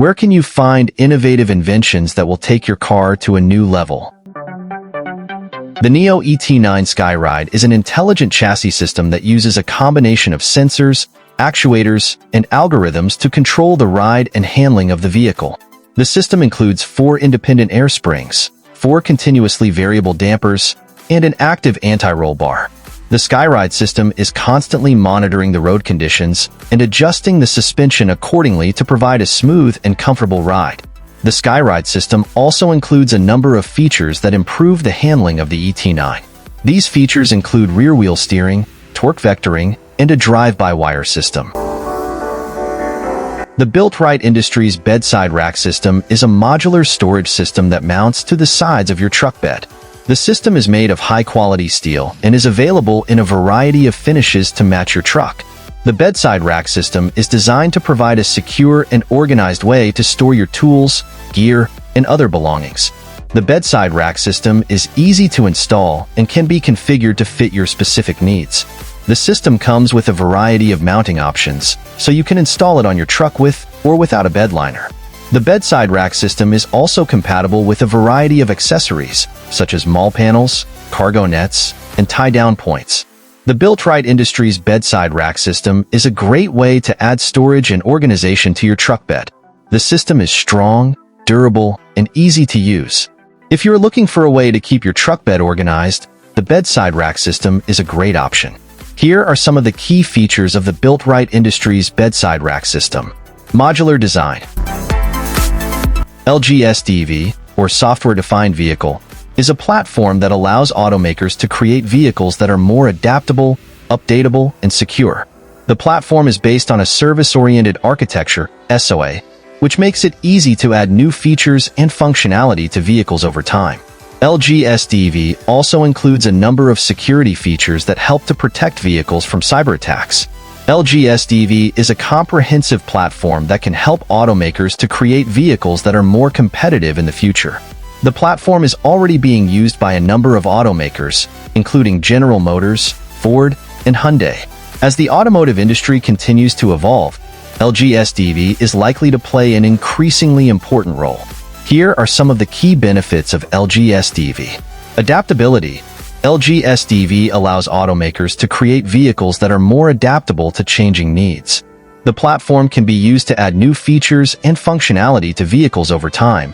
Where can you find innovative inventions that will take your car to a new level? The NIO ET9 SkyRide is an intelligent chassis system that uses a combination of sensors, actuators, and algorithms to control the ride and handling of the vehicle. The system includes 4 independent air springs, 4 continuously variable dampers, and an active anti-roll bar. The SkyRide system is constantly monitoring the road conditions and adjusting the suspension accordingly to provide a smooth and comfortable ride. The SkyRide system also includes a number of features that improve the handling of the ET9. These features include rear-wheel steering, torque vectoring, and a drive-by-wire system. The BuiltRight Industries Bedside Rack System is a modular storage system that mounts to the sides of your truck bed. The system is made of high-quality steel and is available in a variety of finishes to match your truck. The bedside rack system is designed to provide a secure and organized way to store your tools, gear, and other belongings. The bedside rack system is easy to install and can be configured to fit your specific needs. The system comes with a variety of mounting options, so you can install it on your truck with or without a bed liner. The bedside rack system is also compatible with a variety of accessories, such as mall panels, cargo nets, and tie-down points. The BuiltRight Industries bedside rack system is a great way to add storage and organization to your truck bed. The system is strong, durable, and easy to use. If you're looking for a way to keep your truck bed organized, the bedside rack system is a great option. Here are some of the key features of the BuiltRight Industries bedside rack system. Modular design. LGSDV, or Software-Defined Vehicle, is a platform that allows automakers to create vehicles that are more adaptable, updatable, and secure. The platform is based on a service-oriented architecture, SOA, which makes it easy to add new features and functionality to vehicles over time. LGSDV also includes a number of security features that help to protect vehicles from cyber attacks. LGSDV is a comprehensive platform that can help automakers to create vehicles that are more competitive in the future. The platform is already being used by a number of automakers, including General Motors, Ford, and Hyundai. As the automotive industry continues to evolve, LGSDV is likely to play an increasingly important role. Here are some of the key benefits of LGSDV. Adaptability. LGSDV allows automakers to create vehicles that are more adaptable to changing needs. The platform can be used to add new features and functionality to vehicles over time.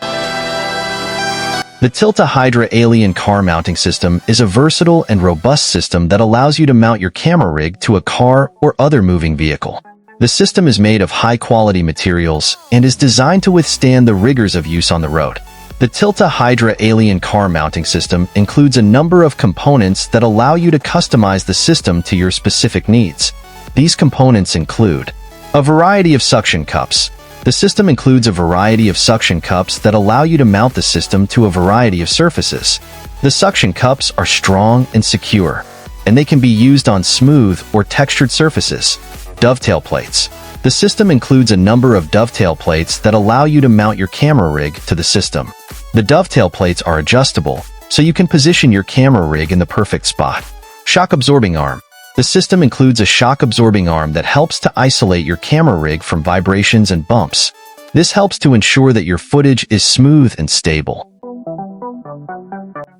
The Tilta Hydra Alien Car Mounting System is a versatile and robust system that allows you to mount your camera rig to a car or other moving vehicle. The system is made of high-quality materials and is designed to withstand the rigors of use on the road. The Tilta Hydra Alien Car Mounting System includes a number of components that allow you to customize the system to your specific needs. These components include a variety of suction cups. The system includes a variety of suction cups that allow you to mount the system to a variety of surfaces. The suction cups are strong and secure, and they can be used on smooth or textured surfaces. Dovetail plates. The system includes a number of dovetail plates that allow you to mount your camera rig to the system. The dovetail plates are adjustable, so you can position your camera rig in the perfect spot. Shock-absorbing arm. The system includes a shock-absorbing arm that helps to isolate your camera rig from vibrations and bumps. This helps to ensure that your footage is smooth and stable.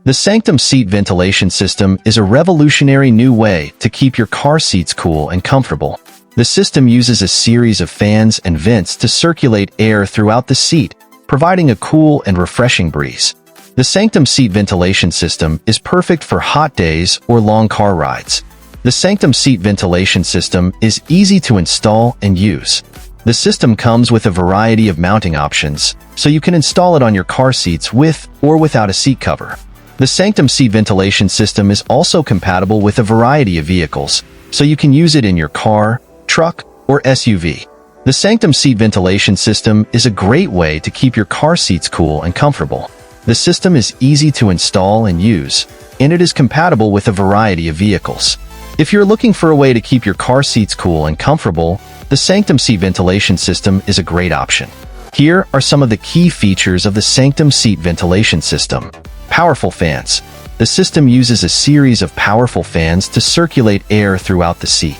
The Sanctum seat ventilation system is a revolutionary new way to keep your car seats cool and comfortable. The system uses a series of fans and vents to circulate air throughout the seat, providing a cool and refreshing breeze. The Sanctum seat ventilation system is perfect for hot days or long car rides. The Sanctum seat ventilation system is easy to install and use. The system comes with a variety of mounting options, so you can install it on your car seats with or without a seat cover. The Sanctum seat ventilation system is also compatible with a variety of vehicles, so you can use it in your car, truck, or SUV. The Sanctum seat ventilation system is a great way to keep your car seats cool and comfortable. The system is easy to install and use, and it is compatible with a variety of vehicles. If you're looking for a way to keep your car seats cool and comfortable, the Sanctum seat ventilation system is a great option. Here are some of the key features of the Sanctum seat ventilation system. Powerful fans. The system uses a series of powerful fans to circulate air throughout the seat.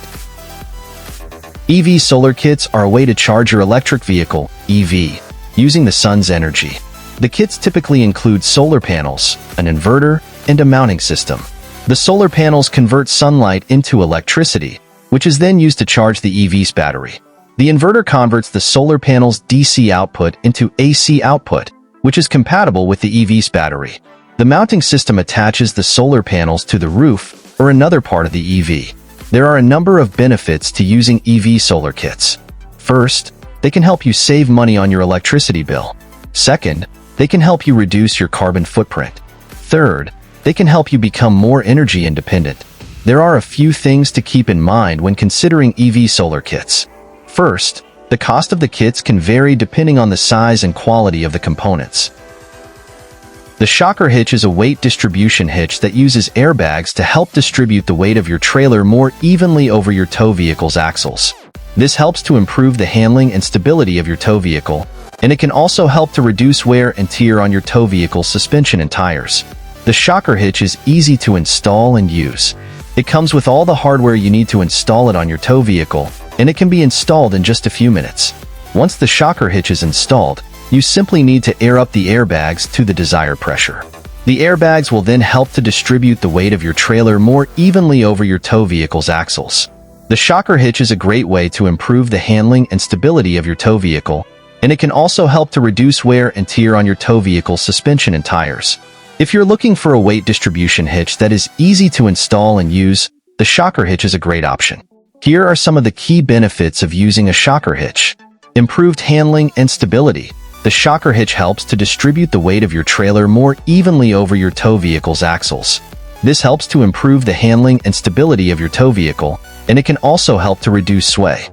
EV solar kits are a way to charge your electric vehicle, EV. using the sun's energy. The kits typically include solar panels, an inverter, and a mounting system. The solar panels convert sunlight into electricity, which is then used to charge the EV's battery. The inverter converts the solar panel's DC output into AC output, which is compatible with the EV's battery. The mounting system attaches the solar panels to the roof or another part of the EV. There are a number of benefits to using EV solar kits. First, they can help you save money on your electricity bill. Second, they can help you reduce your carbon footprint. Third, they can help you become more energy independent. There are a few things to keep in mind when considering EV solar kits. First, the cost of the kits can vary depending on the size and quality of the components. The shocker hitch is a weight distribution hitch that uses airbags to help distribute the weight of your trailer more evenly over your tow vehicle's axles. This helps to improve the handling and stability of your tow vehicle, and it can also help to reduce wear and tear on your tow vehicle's suspension and tires. The shocker hitch is easy to install and use. It comes with all the hardware you need to install it on your tow vehicle, and it can be installed in just a few minutes. Once the shocker hitch is installed, you simply need to air up the airbags to the desired pressure. The airbags will then help to distribute the weight of your trailer more evenly over your tow vehicle's axles. The shocker hitch is a great way to improve the handling and stability of your tow vehicle, and it can also help to reduce wear and tear on your tow vehicle's suspension and tires. If you're looking for a weight distribution hitch that is easy to install and use, the shocker hitch is a great option. Here are some of the key benefits of using a shocker hitch. Improved handling and stability. The shocker hitch helps to distribute the weight of your trailer more evenly over your tow vehicle's axles. This helps to improve the handling and stability of your tow vehicle, and it can also help to reduce sway.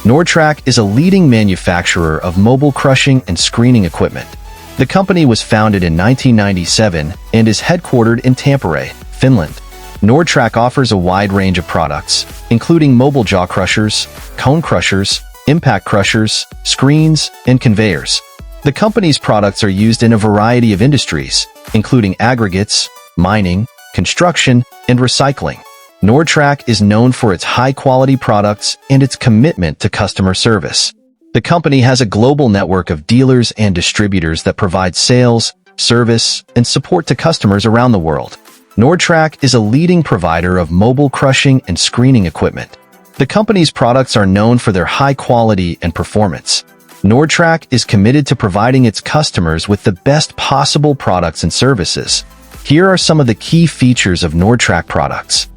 Nordtrack is a leading manufacturer of mobile crushing and screening equipment. The company was founded in 1997 and is headquartered in Tampere, Finland. Nordtrack offers a wide range of products, including mobile jaw crushers, cone crushers, impact crushers, screens, and conveyors. The company's products are used in a variety of industries, including aggregates, mining, construction, and recycling. Nordtrack is known for its high-quality products and its commitment to customer service. The company has a global network of dealers and distributors that provide sales, service, and support to customers around the world. Nordtrack is a leading provider of mobile crushing and screening equipment. The company's products are known for their high quality and performance. Nordtrack is committed to providing its customers with the best possible products and services. Here are some of the key features of Nordtrack products.